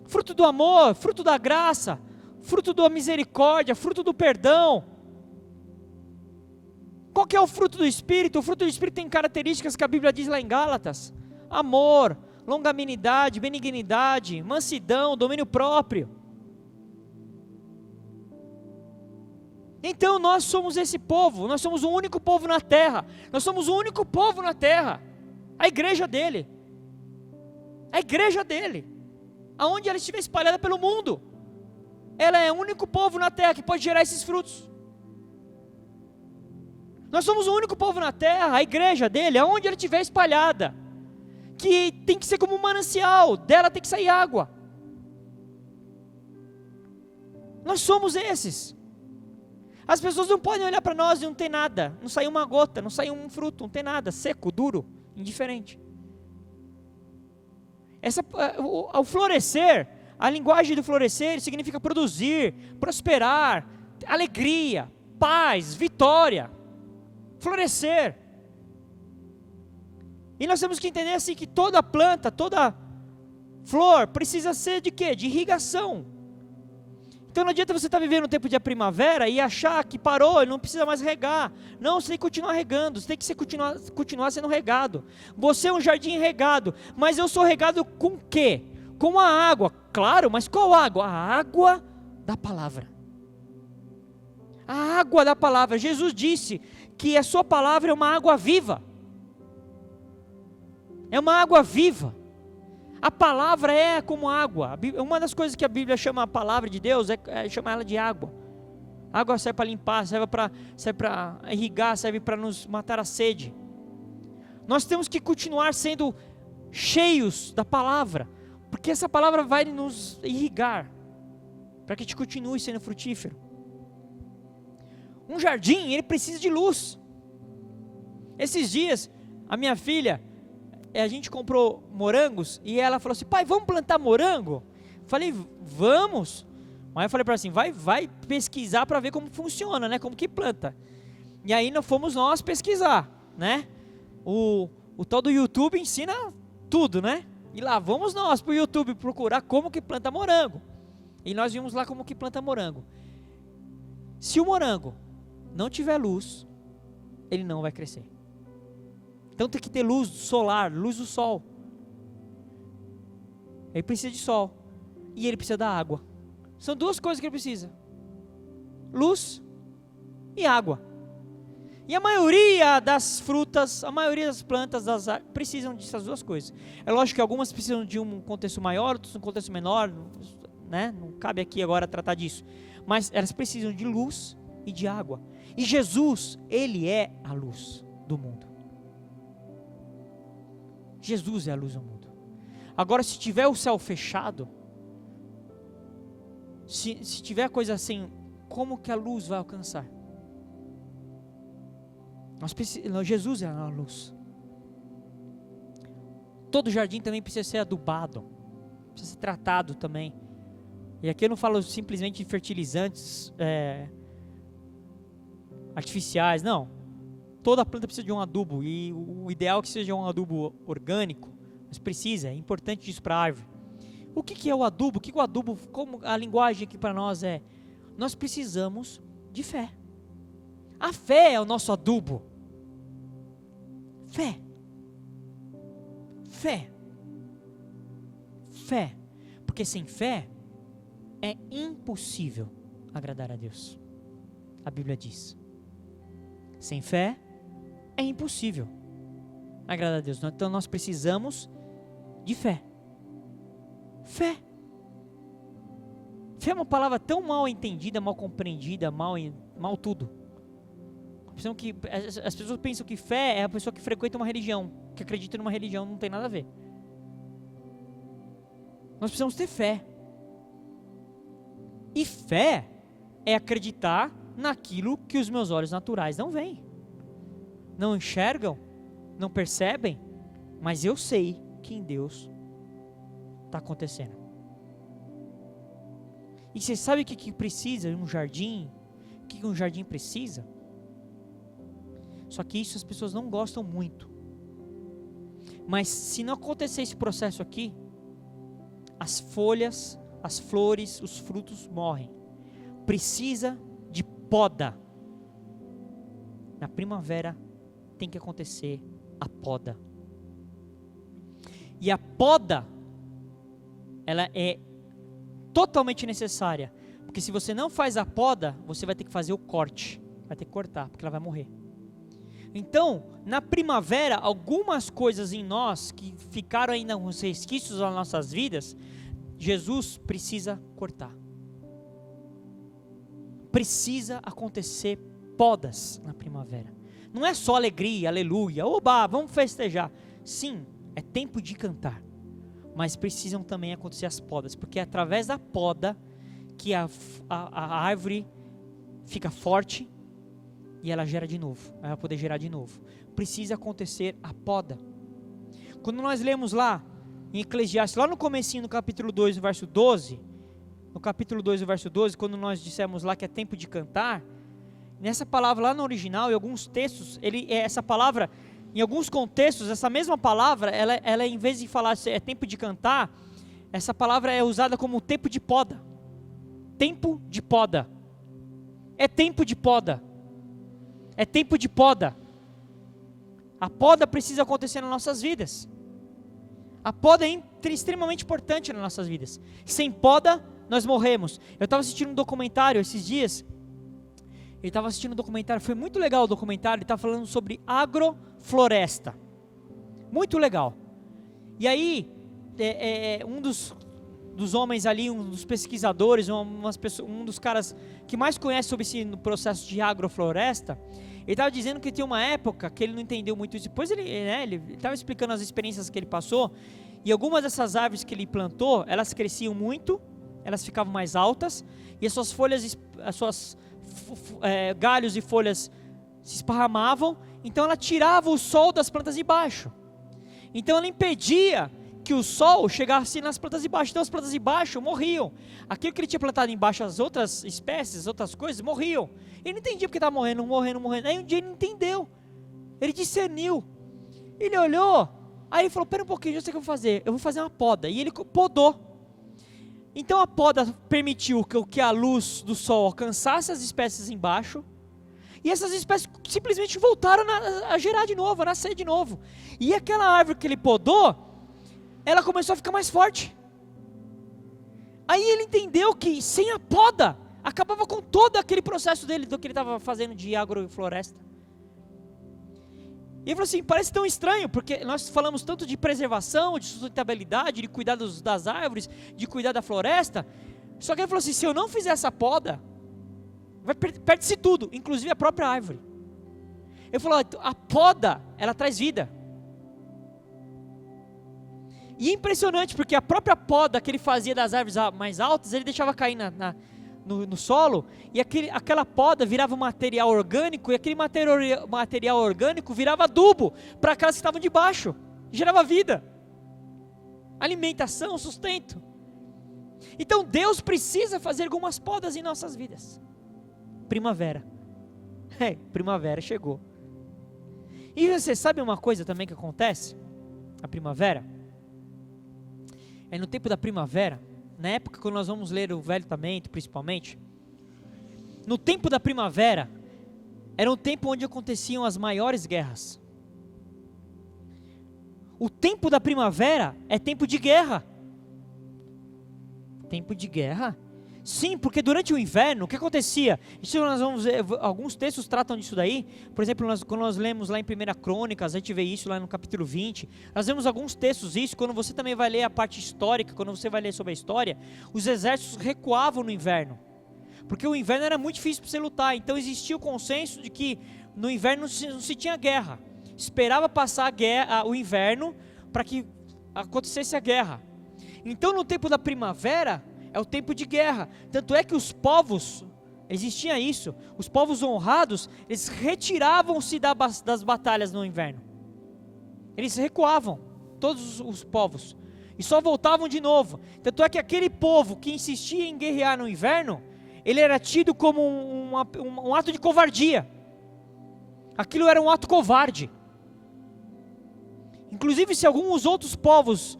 Fruto do amor, fruto da graça, fruto da misericórdia, fruto do perdão. Qual que é o fruto do Espírito? O fruto do Espírito tem características que a Bíblia diz lá em Gálatas: amor, longanimidade, benignidade, mansidão, domínio próprio. Então nós somos esse povo, nós somos o único povo na terra, a igreja dele, aonde ela estiver espalhada pelo mundo, ela é o único povo na terra que pode gerar esses frutos. Nós somos o único povo na terra, a igreja dele, aonde ela estiver espalhada, que tem que ser como um manancial, dela tem que sair água. Nós somos esses. As pessoas não podem olhar para nós e não ter nada, não sair uma gota, não sair um fruto, não tem nada, seco, duro, indiferente. O florescer, a linguagem do florescer significa produzir, prosperar, alegria, paz, vitória, florescer. E nós temos que entender assim que toda planta, toda flor precisa ser de quê? De irrigação. Então não adianta você estar vivendo um tempo de primavera e achar que parou, não precisa mais regar. Não, você tem que continuar regando, você tem que continuar sendo regado. Você é um jardim regado, mas eu sou regado com o quê? com a água. Claro, mas qual água? A água da palavra. A água da palavra. Jesus disse que a sua palavra é uma água viva. É uma água viva. A palavra é como água. Uma das coisas que a Bíblia chama a palavra de Deus é chamar ela de água. Água serve para limpar, serve para irrigar, serve para nos matar a sede. Nós temos que continuar sendo cheios da palavra, porque essa palavra vai nos irrigar, para que a gente continue sendo frutífero. Um jardim, ele precisa de luz. Esses dias, a minha filha, a gente comprou morangos, e ela falou assim: pai, vamos plantar morango? Falei, vamos. Aí eu falei para ela assim, vai pesquisar para ver como funciona, né? Como que planta. E aí fomos nós pesquisar, né? O tal do YouTube ensina tudo, né? E lá vamos nós para o YouTube procurar como que planta morango. E nós vimos lá como que planta morango. Se o morango não tiver luz, ele não vai crescer. Então tem que ter luz solar, luz do sol. Ele precisa de sol. E ele precisa da água. São duas coisas que ele precisa: luz e água. E a maioria das frutas, a maioria das plantas, precisam dessas duas coisas. É lógico que algumas precisam de um contexto maior, outras de um contexto menor, né? Não cabe aqui agora tratar disso. Mas elas precisam de luz e de água. E Jesus, Ele é a luz do mundo. Jesus é a luz do mundo. Agora, se tiver o céu fechado, se tiver coisa assim, como que a luz vai alcançar? Jesus é a luz. Todo jardim também precisa ser adubado, precisa ser tratado também. E aqui eu não falo simplesmente de fertilizantes artificiais, não. Toda planta precisa de um adubo, e o ideal é que seja um adubo orgânico, mas precisa, é importante isso para a árvore. O que é o adubo? O adubo, como a linguagem aqui para nós é? Nós precisamos de fé. A fé é o nosso adubo. Fé. Fé. Fé. Porque sem fé é impossível agradar a Deus. A Bíblia diz. Sem fé é impossível agradar a Deus. Então nós precisamos de fé. Fé. Fé é uma palavra tão mal entendida, mal compreendida, mal tudo. As pessoas pensam que fé é a pessoa que frequenta uma religião, que acredita numa religião, não tem nada a ver. Nós precisamos ter fé. E fé é acreditar naquilo que os meus olhos naturais não veem, não enxergam, não percebem, mas eu sei que em Deus está acontecendo. E você sabe o que precisa um jardim? O que um jardim precisa? Só que isso as pessoas não gostam muito. Mas se não acontecer esse processo aqui, as folhas, as flores, os frutos morrem. Precisa de poda. Na primavera tem que acontecer a poda. E a poda, ela é totalmente necessária, porque se você não faz a poda, você vai ter que fazer o corte, vai ter que cortar, porque ela vai morrer. Então, na primavera, algumas coisas em nós que ficaram ainda uns resquícios das nossas vidas, Jesus precisa cortar. Precisa acontecer podas na primavera. Não é só alegria, aleluia, oba, vamos festejar. Sim, é tempo de cantar. Mas precisam também acontecer as podas, porque é através da poda que a árvore fica forte e ela gera de novo, ela vai poder gerar de novo. Precisa acontecer a poda. Quando nós lemos lá em Eclesiastes, lá no comecinho, no capítulo 2, no verso 12, no capítulo 2, no verso 12, quando nós dissemos lá que é tempo de cantar, nessa palavra lá no original, em alguns textos, essa palavra, em alguns contextos, essa mesma palavra, ela em vez de falar é tempo de cantar, essa palavra é usada como tempo de poda. Tempo de poda. É tempo de poda. É tempo de poda. A poda precisa acontecer nas nossas vidas. A poda é extremamente importante nas nossas vidas. Sem poda, nós morremos. Eu estava assistindo um documentário esses dias. Eu estava assistindo um documentário, foi muito legal o documentário. Ele estava falando sobre agrofloresta. Muito legal. E aí, um dos homens ali, um dos pesquisadores, um dos caras que mais conhece sobre esse processo de agrofloresta, ele estava dizendo que tinha uma época que ele não entendeu muito isso. Depois ele estava explicando as experiências que ele passou, e algumas dessas árvores que ele plantou, elas cresciam muito, elas ficavam mais altas, e as suas folhas, galhos e folhas se esparramavam, então ela tirava o sol das plantas de baixo. Então ela impedia que o sol chegasse nas plantas de baixo. Então as plantas de baixo morriam. Aquilo que ele tinha plantado embaixo, as outras espécies, as outras coisas, morriam. Ele não entendia porque estava morrendo. Aí um dia ele entendeu. Ele discerniu. Ele olhou. Aí ele falou, pera um pouquinho, já sei o que eu vou fazer. Eu vou fazer uma poda. E ele podou. Então a poda permitiu que a luz do sol alcançasse as espécies embaixo. E essas espécies simplesmente voltaram a gerar de novo, a nascer de novo. E aquela árvore que ele podou, ela começou a ficar mais forte. Aí ele entendeu que sem a poda, acabava com todo aquele processo dele, do que ele estava fazendo de agrofloresta. E ele falou assim, parece tão estranho, porque nós falamos tanto de preservação, de sustentabilidade, de cuidar das árvores, de cuidar da floresta. Só que ele falou assim, se eu não fizer essa poda, perde-se tudo, inclusive a própria árvore. Ele falou, a poda, ela traz vida. E é impressionante, porque a própria poda que ele fazia das árvores mais altas, ele deixava cair no solo, e aquela poda virava um material orgânico, e aquele material orgânico virava adubo para aquelas que estavam de baixo, gerava vida, alimentação, sustento. Então Deus precisa fazer algumas podas em nossas vidas. Primavera. Primavera chegou. E você sabe uma coisa também que acontece? A primavera. É no tempo da primavera, na época quando nós vamos ler o Velho Testamento principalmente, no tempo da primavera, era um tempo onde aconteciam as maiores guerras. O tempo da primavera é tempo de guerra. Tempo de guerra? Sim, porque durante o inverno, o que acontecia? Isso nós vamos ver, alguns textos tratam disso daí. Por exemplo, quando nós lemos lá em 1 Crônicas, a gente vê isso lá no capítulo 20. Nós vemos alguns textos isso, quando você também vai ler a parte histórica, quando você vai ler sobre a história, os exércitos recuavam no inverno. Porque o inverno era muito difícil para você lutar, então existia o consenso de que no inverno não se tinha guerra. Esperava passar o inverno para que acontecesse a guerra. Então no tempo da primavera, é o tempo de guerra. Tanto é que os povos, existia isso, os povos honrados, eles retiravam-se das batalhas no inverno. Eles recuavam, todos os povos, e só voltavam de novo. Tanto é que aquele povo que insistia em guerrear no inverno, ele era tido como um ato de covardia. Aquilo era um ato covarde. Inclusive, se alguns outros povos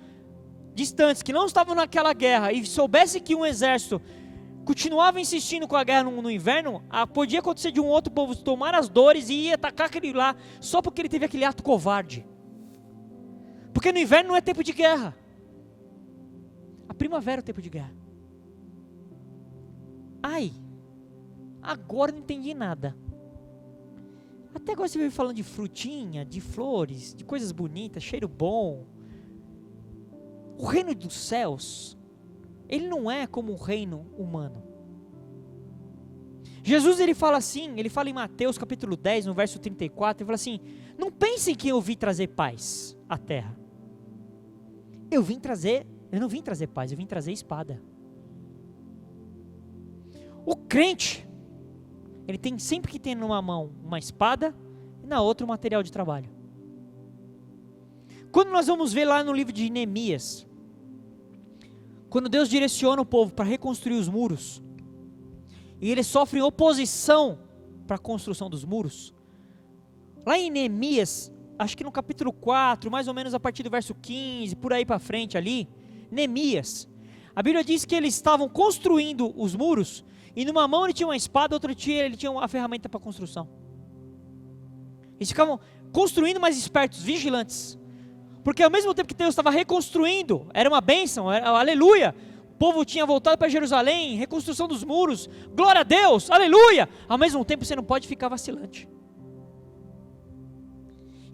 distantes, que não estavam naquela guerra, e soubesse que um exército continuava insistindo com a guerra no inverno, podia acontecer de um outro povo tomar as dores e ir atacar aquele lá, só porque ele teve aquele ato covarde. Porque no inverno não é tempo de guerra. A primavera é o tempo de guerra. Agora não entendi nada. Até agora você veio falando de frutinha, de flores, de coisas bonitas, cheiro bom. O reino dos céus, ele não é como o reino humano. Jesus, ele fala assim, ele fala em Mateus capítulo 10, no verso 34, ele fala assim, não pensem que eu vim trazer paz à terra. Eu não vim trazer paz, eu vim trazer espada. O crente, ele tem sempre que ter numa mão uma espada e na outra um material de trabalho. Quando nós vamos ver lá no livro de Neemias, quando Deus direciona o povo para reconstruir os muros, e eles sofrem oposição para a construção dos muros, lá em Neemias, acho que no capítulo 4, mais ou menos a partir do verso 15, por aí para frente ali, Neemias, a Bíblia diz que eles estavam construindo os muros, e numa mão ele tinha uma espada, outra ele tinha uma ferramenta para construção. Eles ficavam construindo mais espertos, vigilantes. Porque ao mesmo tempo que Deus estava reconstruindo, era uma bênção, aleluia, o povo tinha voltado para Jerusalém, reconstrução dos muros, glória a Deus, aleluia. Ao mesmo tempo você não pode ficar vacilante.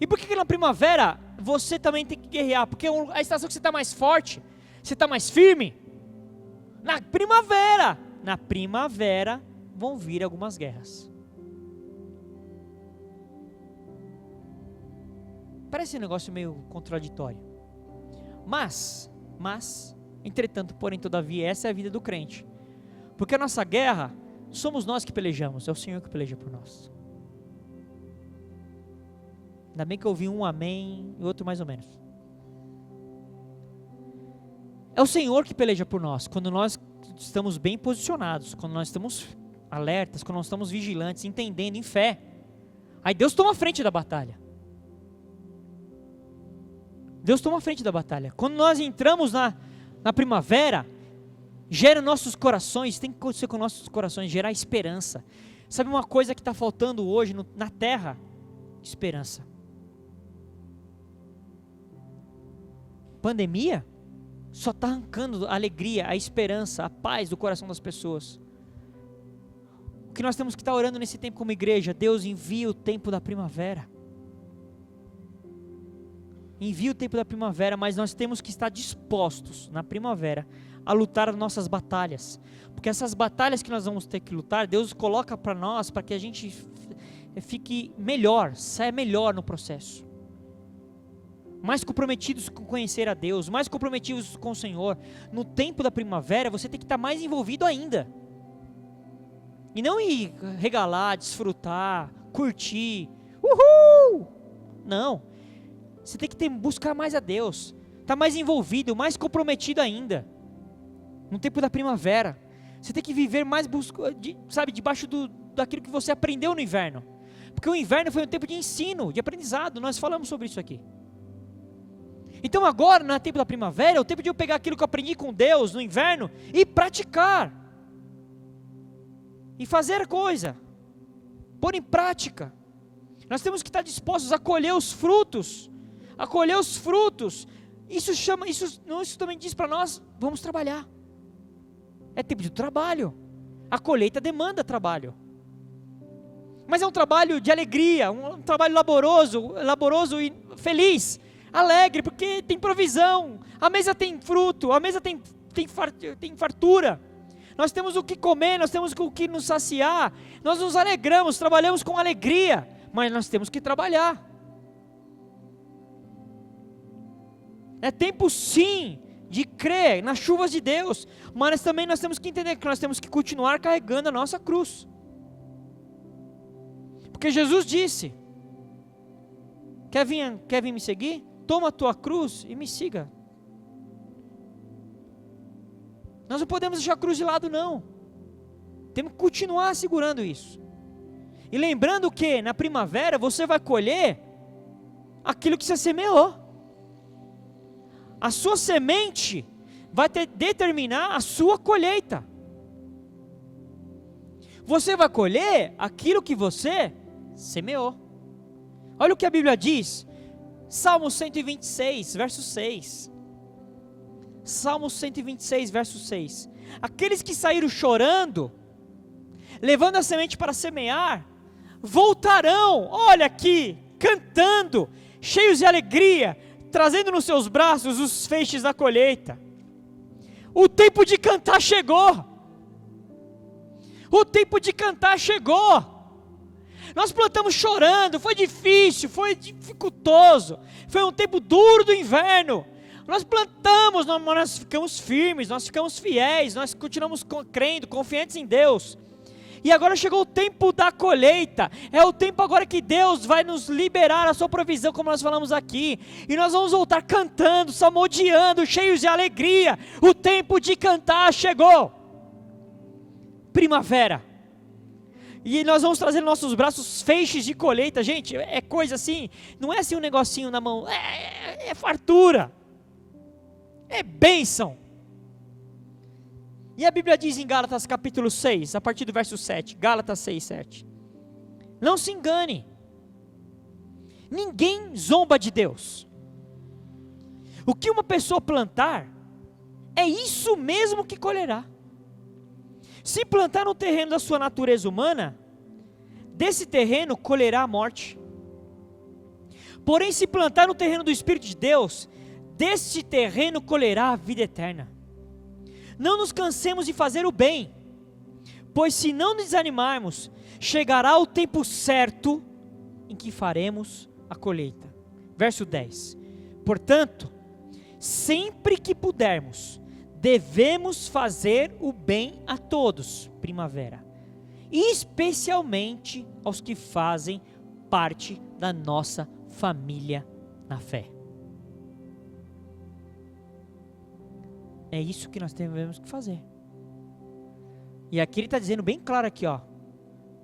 E por que na primavera você também tem que guerrear? Porque é a estação que você está mais forte, você está mais firme. Na primavera vão vir algumas guerras. Parece um negócio meio contraditório. Mas, entretanto, porém, todavia, essa é a vida do crente. Porque a nossa guerra, somos nós que pelejamos, é o Senhor que peleja por nós. Ainda bem que eu ouvi um amém e outro mais ou menos. É o Senhor que peleja por nós, quando nós estamos bem posicionados, quando nós estamos alertas, quando nós estamos vigilantes, entendendo em fé. Aí Deus toma a frente da batalha. Deus toma a frente da batalha. Quando nós entramos na primavera, gera nossos corações, tem que acontecer com nossos corações, gerar esperança. Sabe uma coisa que está faltando hoje na terra? Esperança. Pandemia só está arrancando a alegria, a esperança, a paz do coração das pessoas. O que nós temos que estar orando nesse tempo como igreja? Deus, envia o tempo da primavera. Envia o tempo da primavera, mas nós temos que estar dispostos na primavera a lutar as nossas batalhas. Porque essas batalhas que nós vamos ter que lutar, Deus coloca para nós, para que a gente fique melhor, saia melhor no processo. Mais comprometidos com conhecer a Deus, mais comprometidos com o Senhor. No tempo da primavera, você tem que estar mais envolvido ainda. E não ir regalar, desfrutar, curtir. Uhul! Não. Você tem que buscar mais a Deus. Estar mais envolvido, mais comprometido ainda. No tempo da primavera. Você tem que viver mais, debaixo daquilo que você aprendeu no inverno. Porque o inverno foi um tempo de ensino, de aprendizado. Nós falamos sobre isso aqui. Então agora, no tempo da primavera, é o tempo de eu pegar aquilo que eu aprendi com Deus no inverno e praticar. E fazer a coisa. Pôr em prática. Nós temos que estar dispostos a colher os frutos. A colher os frutos. Isso também diz para nós, vamos trabalhar. É tempo de trabalho. A colheita demanda trabalho. Mas é um trabalho de alegria, um trabalho laboroso e feliz. Alegre, porque tem provisão, a mesa tem fruto, a mesa tem fartura, nós temos o que comer, nós temos o que nos saciar, nós nos alegramos, trabalhamos com alegria, mas nós temos que trabalhar. É tempo sim de crer nas chuvas de Deus, mas também nós temos que entender que nós temos que continuar carregando a nossa cruz, porque Jesus disse: quer vir me seguir? Toma a tua cruz e me siga. Nós não podemos deixar a cruz de lado, não. Temos que continuar segurando isso. E lembrando que na primavera você vai colher aquilo que você semeou. A sua semente vai determinar a sua colheita. Você vai colher aquilo que você semeou. Olha o que a Bíblia diz. Salmo 126, verso 6. Salmo 126, verso 6. Aqueles que saíram chorando, levando a semente para semear, voltarão, olha aqui, cantando, cheios de alegria, trazendo nos seus braços os feixes da colheita. O tempo de cantar chegou. O tempo de cantar chegou. Nós plantamos chorando, foi difícil, foi dificultoso, foi um tempo duro do inverno. Nós plantamos, nós ficamos firmes, nós ficamos fiéis, nós continuamos crendo, confiantes em Deus. E agora chegou o tempo da colheita, é o tempo agora que Deus vai nos liberar a sua provisão, como nós falamos aqui. E nós vamos voltar cantando, salmodiando, cheios de alegria. O tempo de cantar chegou. Primavera. E nós vamos trazer nos nossos braços feixes de colheita. Gente, é coisa assim, não é assim um negocinho na mão, é fartura, é bênção. E a Bíblia diz em Gálatas capítulo 6, a partir do verso 7, Gálatas 6, 7. Não se engane, ninguém zomba de Deus. O que uma pessoa plantar, é isso mesmo que colherá. Se plantar no terreno da sua natureza humana, desse terreno colherá a morte. Porém, se plantar no terreno do Espírito de Deus, desse terreno colherá a vida eterna. Não nos cansemos de fazer o bem, pois se não desanimarmos, chegará o tempo certo em que faremos a colheita. Verso 10. Portanto, sempre que pudermos, devemos fazer o bem a todos, primavera, especialmente aos que fazem parte da nossa família na fé. É isso que nós devemos fazer. E aqui ele está dizendo bem claro aqui, ó,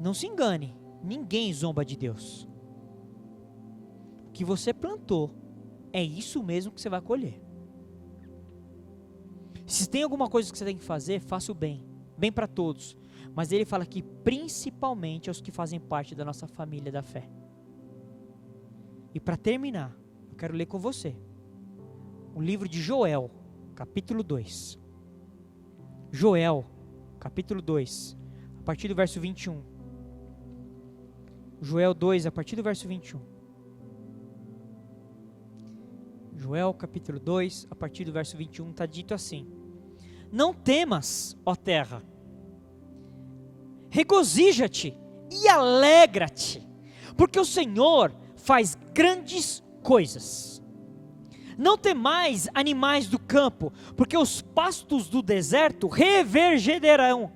não se engane, ninguém zomba de Deus. O que você plantou, é isso mesmo que você vai colher. Se tem alguma coisa que você tem que fazer, faça o bem, bem para todos. Mas ele fala aqui principalmente aos que fazem parte da nossa família da fé. E para terminar, eu quero ler com você o livro de Joel, capítulo 2. Joel, capítulo 2, a partir do verso 21. Joel 2, a partir do verso 21. Joel, capítulo 2, a partir do verso 21, está dito assim: não temas, ó terra, regozija-te e alegra-te, porque o Senhor faz grandes coisas. Não temais, animais do campo, porque os pastos do deserto reverdecerão,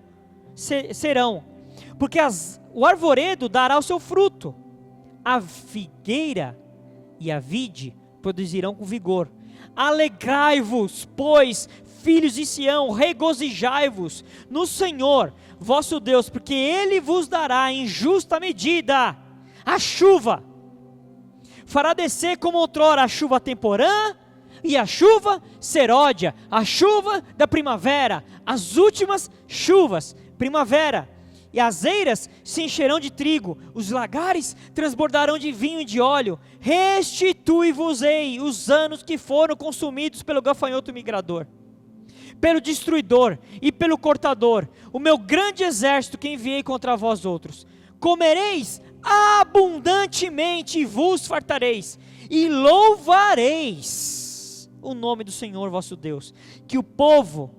porque o arvoredo dará o seu fruto, a figueira e a vide produzirão com vigor. Alegrai-vos, pois, filhos de Sião, regozijai-vos no Senhor, vosso Deus, porque Ele vos dará em justa medida a chuva. Fará descer como outrora a chuva temporã e a chuva seródia, a chuva da primavera, as últimas chuvas, primavera. E as eiras se encherão de trigo, os lagares transbordarão de vinho e de óleo. Restitui-vos-ei os anos que foram consumidos pelo gafanhoto migrador, pelo destruidor e pelo cortador, o meu grande exército que enviei contra vós outros. Comereis abundantemente e vos fartareis, e louvareis o nome do Senhor vosso Deus, que o povo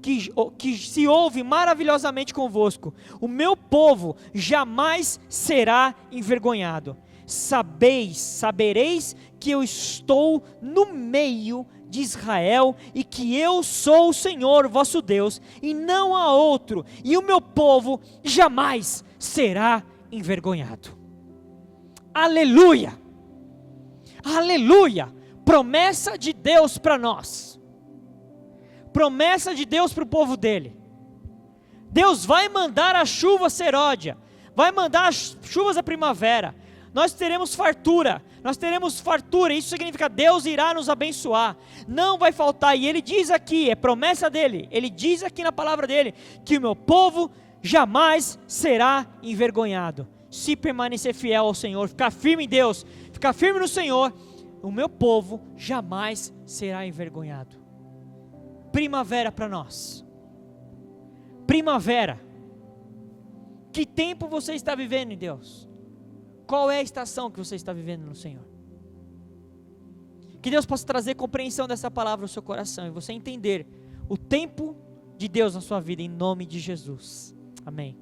que se ouve maravilhosamente convosco, o meu povo jamais será envergonhado. Sabereis que eu estou no meio de Israel, e que eu sou o Senhor vosso Deus, e não há outro, e o meu povo jamais será envergonhado. Aleluia, aleluia, promessa de Deus para nós, promessa de Deus para o povo dele. Deus vai mandar a chuva seródia, vai mandar as chuvas da primavera, nós teremos fartura, isso significa Deus irá nos abençoar, não vai faltar. E ele diz aqui, é promessa dele, ele diz aqui na palavra dele, que o meu povo jamais será envergonhado. Se permanecer fiel ao Senhor, ficar firme em Deus, ficar firme no Senhor, o meu povo jamais será envergonhado. Primavera para nós, primavera. Que tempo você está vivendo em Deus? Qual é a estação que você está vivendo no Senhor? Que Deus possa trazer compreensão dessa palavra no seu coração, e você entender o tempo de Deus na sua vida, em nome de Jesus, amém.